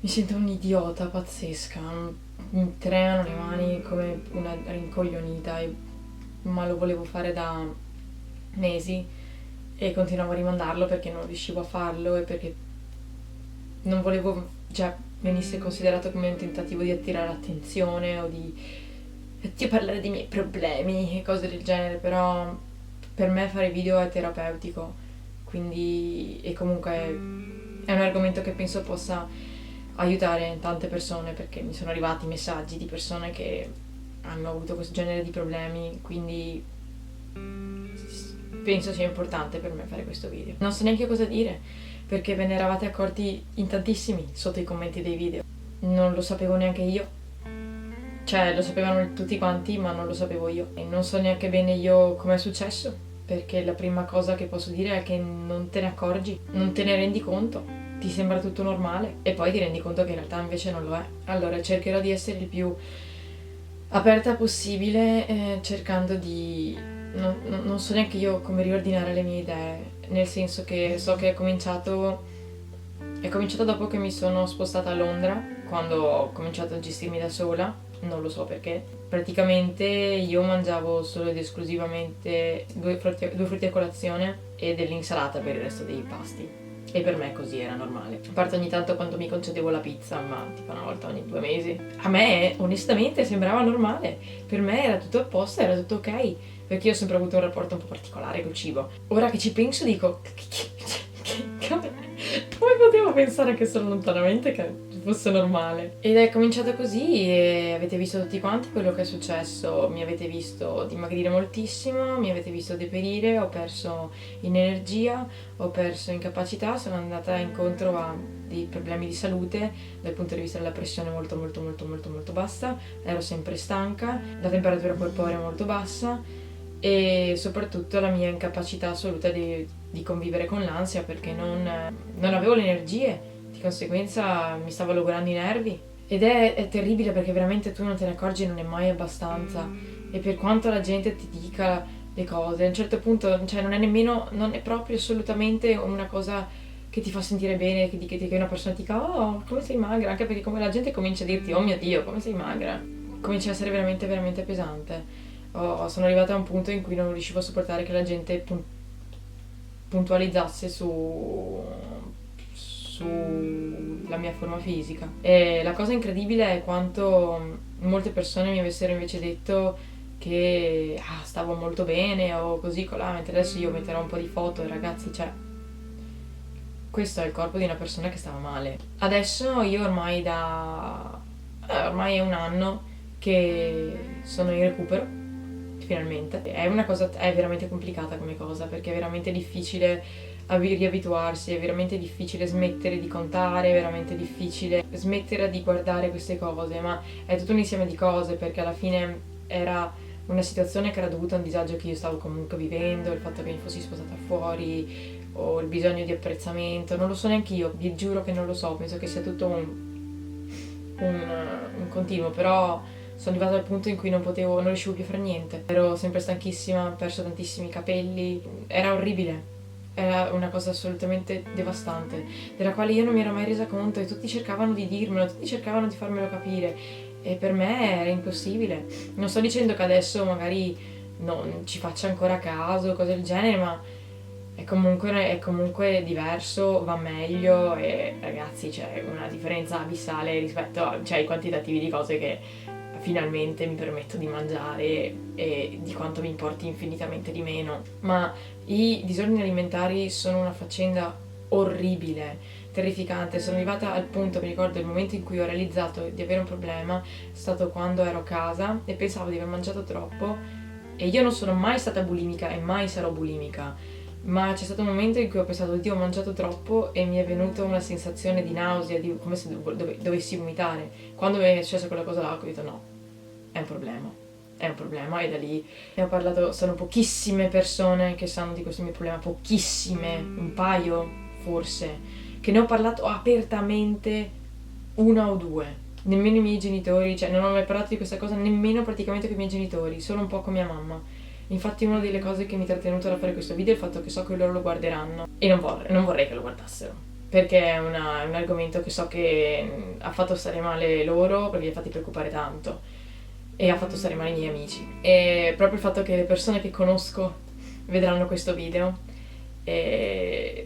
Mi sento un'idiota pazzesca, mi tremano le mani come una rincoglionita, ma lo volevo fare da mesi e continuavo a rimandarlo perché non riuscivo a farlo e perché non volevo, cioè, venisse considerato come un tentativo di attirare l'attenzione o di parlare dei miei problemi e cose del genere, però per me fare video è terapeutico, quindi e comunque è un argomento che penso possa aiutare tante persone perché mi sono arrivati messaggi di persone che hanno avuto questo genere di problemi, quindi penso sia importante per me fare questo video. Non so neanche cosa dire perché ve ne eravate accorti in tantissimi sotto i commenti dei video. Non lo sapevo neanche io. Cioè, lo sapevano tutti quanti, ma non lo sapevo io. E non so neanche bene io com'è successo, perché la prima cosa che posso dire è che non te ne accorgi, non te ne rendi conto, ti sembra tutto normale e poi ti rendi conto che in realtà invece non lo è. Allora, cercherò di essere il più aperta possibile, cercando di... non so neanche io come riordinare le mie idee, nel senso che so che è cominciato dopo che mi sono spostata a Londra, quando ho cominciato a gestirmi da sola, non lo so perché. Praticamente io mangiavo solo ed esclusivamente due frutti a colazione e dell'insalata per il resto dei pasti. E per me così era normale. A parte ogni tanto quando mi concedevo la pizza, ma tipo una volta ogni 2 mesi. A me, onestamente, sembrava normale. Per me era tutto a posto, era tutto ok. Perché io ho sempre avuto un rapporto un po' particolare col cibo. Ora che ci penso dico, come potevo pensare che solo lontanamente che fosse normale? Ed è cominciato così e avete visto tutti quanti quello che è successo. Mi avete visto dimagrire moltissimo, mi avete visto deperire, ho perso in energia, ho perso in capacità, sono andata incontro a dei problemi di salute dal punto di vista della pressione molto molto molto molto molto bassa, ero sempre stanca, la temperatura corporea molto bassa e soprattutto la mia incapacità assoluta di convivere con l'ansia perché non avevo le energie, di conseguenza mi stavo logorando i nervi ed è terribile perché veramente tu non te ne accorgi, non è mai abbastanza e per quanto la gente ti dica le cose, a un certo punto cioè non è proprio assolutamente una cosa che ti fa sentire bene, che una persona ti dica oh come sei magra, anche perché come la gente comincia a dirti oh mio Dio come sei magra, comincia a essere veramente veramente pesante. Sono arrivata a un punto in cui non riuscivo a sopportare che la gente puntualizzasse sulla mia forma fisica. E la cosa incredibile è quanto molte persone mi avessero invece detto che stavo molto bene o così colà, mentre adesso io metterò un po' di foto e ragazzi, cioè, questo è il corpo di una persona che stava male. Adesso io ormai è un anno che sono in recupero finalmente. È veramente complicata come cosa perché è veramente difficile riabituarsi, è veramente difficile smettere di contare, è veramente difficile smettere di guardare queste cose, ma è tutto un insieme di cose perché alla fine era una situazione che era dovuta a un disagio che io stavo comunque vivendo, il fatto che mi fossi spostata fuori o il bisogno di apprezzamento, non lo so neanche io, vi giuro che non lo so, penso che sia tutto un continuo, però sono arrivata al punto in cui non riuscivo più a fare niente. Ero sempre stanchissima, ho perso tantissimi capelli, era orribile. Era una cosa assolutamente devastante, della quale io non mi ero mai resa conto e tutti cercavano di dirmelo, tutti cercavano di farmelo capire e per me era impossibile. Non sto dicendo che adesso magari non ci faccia ancora caso, cose del genere, ma è comunque diverso, va meglio e ragazzi c'è una differenza abissale rispetto ai quantitativi di cose che finalmente mi permetto di mangiare e di quanto mi importi infinitamente di meno. Ma i disordini alimentari sono una faccenda orribile, terrificante. Sono arrivata al punto, mi ricordo il momento in cui ho realizzato di avere un problema, è stato quando ero a casa e pensavo di aver mangiato troppo e io non sono mai stata bulimica e mai sarò bulimica. Ma c'è stato un momento in cui ho pensato, Dio, ho mangiato troppo e mi è venuta una sensazione di nausea, come se dovessi vomitare. Quando mi è successa quella cosa là, ho detto no, è un problema e da lì ne ho parlato, sono pochissime persone che sanno di questo mio problema, pochissime, un paio forse, che ne ho parlato apertamente, una o due. Nemmeno i miei genitori, cioè non ho mai parlato di questa cosa nemmeno praticamente con i miei genitori, solo un po' con mia mamma. Infatti una delle cose che mi ha trattenuto da fare questo video è il fatto che so che loro lo guarderanno e non vorrei che lo guardassero. perché è un argomento che so che ha fatto stare male loro, perché li ha fatti preoccupare tanto, e ha fatto stare male i miei amici. E proprio il fatto che le persone che conosco vedranno questo video, e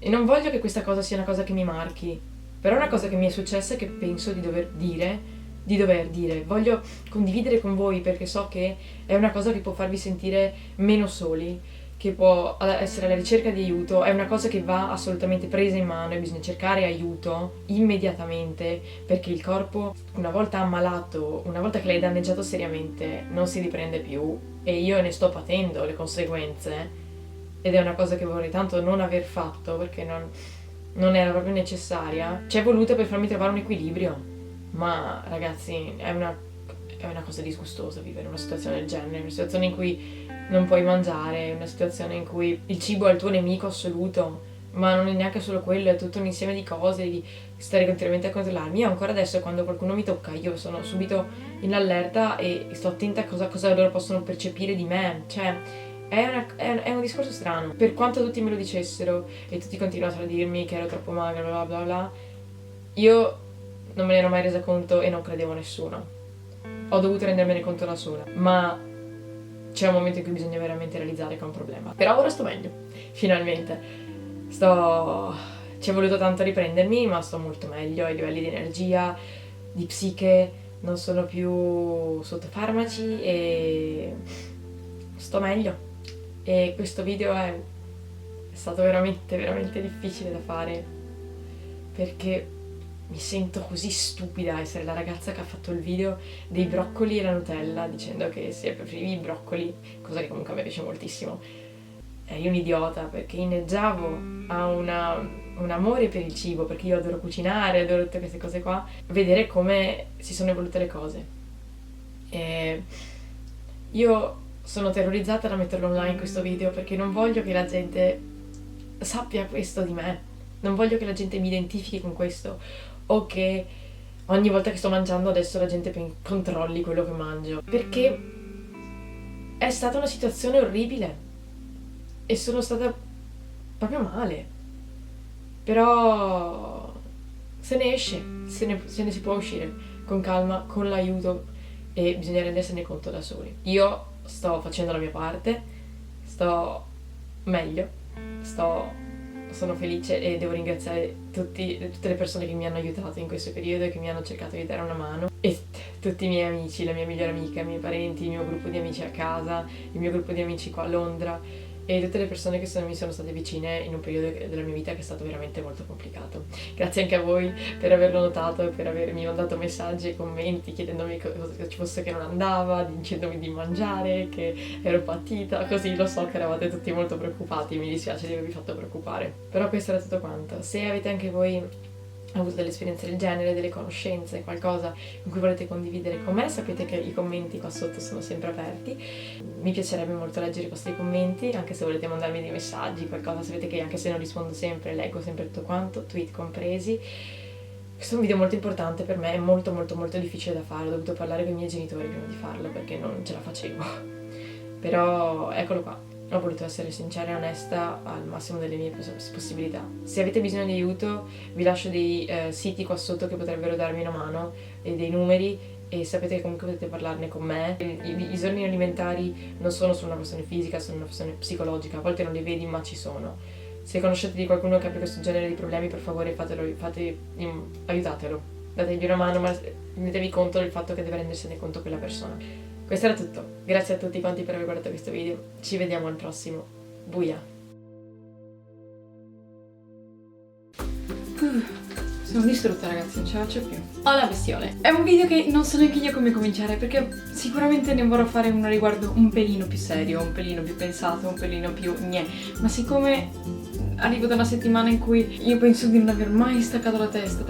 non voglio che questa cosa sia una cosa che mi marchi, però è una cosa che mi è successa e che penso di dover dire. Voglio condividere con voi perché so che è una cosa che può farvi sentire meno soli, che può essere alla ricerca di aiuto, è una cosa che va assolutamente presa in mano e bisogna cercare aiuto immediatamente, perché il corpo, una volta ammalato, una volta che l'hai danneggiato seriamente, non si riprende più, e io ne sto patendo le conseguenze, ed è una cosa che vorrei tanto non aver fatto perché non era proprio necessaria. Ci è voluto per farmi trovare un equilibrio, ma ragazzi è una cosa disgustosa vivere una situazione del genere, una situazione in cui non puoi mangiare, una situazione in cui il cibo è il tuo nemico assoluto, ma non è neanche solo quello, è tutto un insieme di cose, di stare continuamente a controllarmi. Io ancora adesso quando qualcuno mi tocca io sono subito in allerta e sto attenta a cosa loro possono percepire di me, cioè è un discorso strano. Per quanto tutti me lo dicessero e tutti continuassero a dirmi che ero troppo magra, bla bla bla, io non me ne ero mai resa conto e non credevo a nessuno. Ho dovuto rendermene conto da sola, ma c'è un momento in cui bisogna veramente realizzare che è un problema. Però ora sto meglio, finalmente. Ci è voluto tanto riprendermi, ma sto molto meglio ai livelli di energia, di psiche, non sono più sotto farmaci e sto meglio. E questo video è stato veramente, veramente difficile da fare, perché mi sento così stupida a essere la ragazza che ha fatto il video dei broccoli e la Nutella, dicendo che se preferivi i broccoli, cosa che comunque a me piace moltissimo. Io un idiota, perché inneggiavo a un amore per il cibo, perché io adoro cucinare, adoro tutte queste cose qua. Vedere come si sono evolute le cose. E io sono terrorizzata da metterlo online questo video, perché non voglio che la gente sappia questo di me. Non voglio che la gente mi identifichi con questo, o che ogni volta che sto mangiando adesso la gente controlli quello che mangio, perché è stata una situazione orribile e sono stata proprio male. Però se ne esce, se ne si può uscire con calma, con l'aiuto, e bisogna rendersene conto da soli. Io sto facendo la mia parte, sto meglio, sono felice e devo ringraziare tutte le persone che mi hanno aiutato in questo periodo e che mi hanno cercato di dare una mano, e tutti i miei amici, la mia migliore amica, i miei parenti, il mio gruppo di amici a casa, il mio gruppo di amici qua a Londra, e tutte le persone che mi sono state vicine in un periodo della mia vita che è stato veramente molto complicato. Grazie anche a voi per averlo notato e per avermi mandato messaggi e commenti chiedendomi cosa ci fosse che non andava, dicendomi di mangiare, che ero patita, così. Lo so che eravate tutti molto preoccupati, mi dispiace di avervi fatto preoccupare. Però questo era tutto quanto. Se avete anche voi avuto delle esperienze del genere, delle conoscenze, qualcosa con cui volete condividere con me, sapete che i commenti qua sotto sono sempre aperti. Mi piacerebbe molto leggere i vostri commenti, anche se volete mandarmi dei messaggi, qualcosa. Sapete che anche se non rispondo sempre, leggo sempre tutto quanto, tweet compresi. Questo è un video molto importante per me, è molto molto molto difficile da fare. Ho dovuto parlare con i miei genitori prima di farlo perché non ce la facevo. Però eccolo qua. Ho voluto essere sincera e onesta al massimo delle mie possibilità. Se avete bisogno di aiuto, vi lascio dei siti qua sotto che potrebbero darmi una mano, e dei numeri, e sapete che comunque potete parlarne con me. I disordini alimentari non sono solo una questione fisica, sono una questione psicologica. A volte non li vedi, ma ci sono. Se conoscete di qualcuno che abbia questo genere di problemi, per favore aiutatelo. Dategli una mano, ma rendetevi conto del fatto che deve rendersene conto quella persona. Questo era tutto. Grazie a tutti quanti per aver guardato questo video. Ci vediamo al prossimo. Buia. Sono distrutta, ragazzi, non ce la faccio più. Ho la bestiole. È un video che non so neanche io come cominciare, perché sicuramente ne vorrò fare uno riguardo un pelino più serio, un pelino più pensato, un pelino più gnè. Ma siccome arrivo da una settimana in cui io penso di non aver mai staccato la testa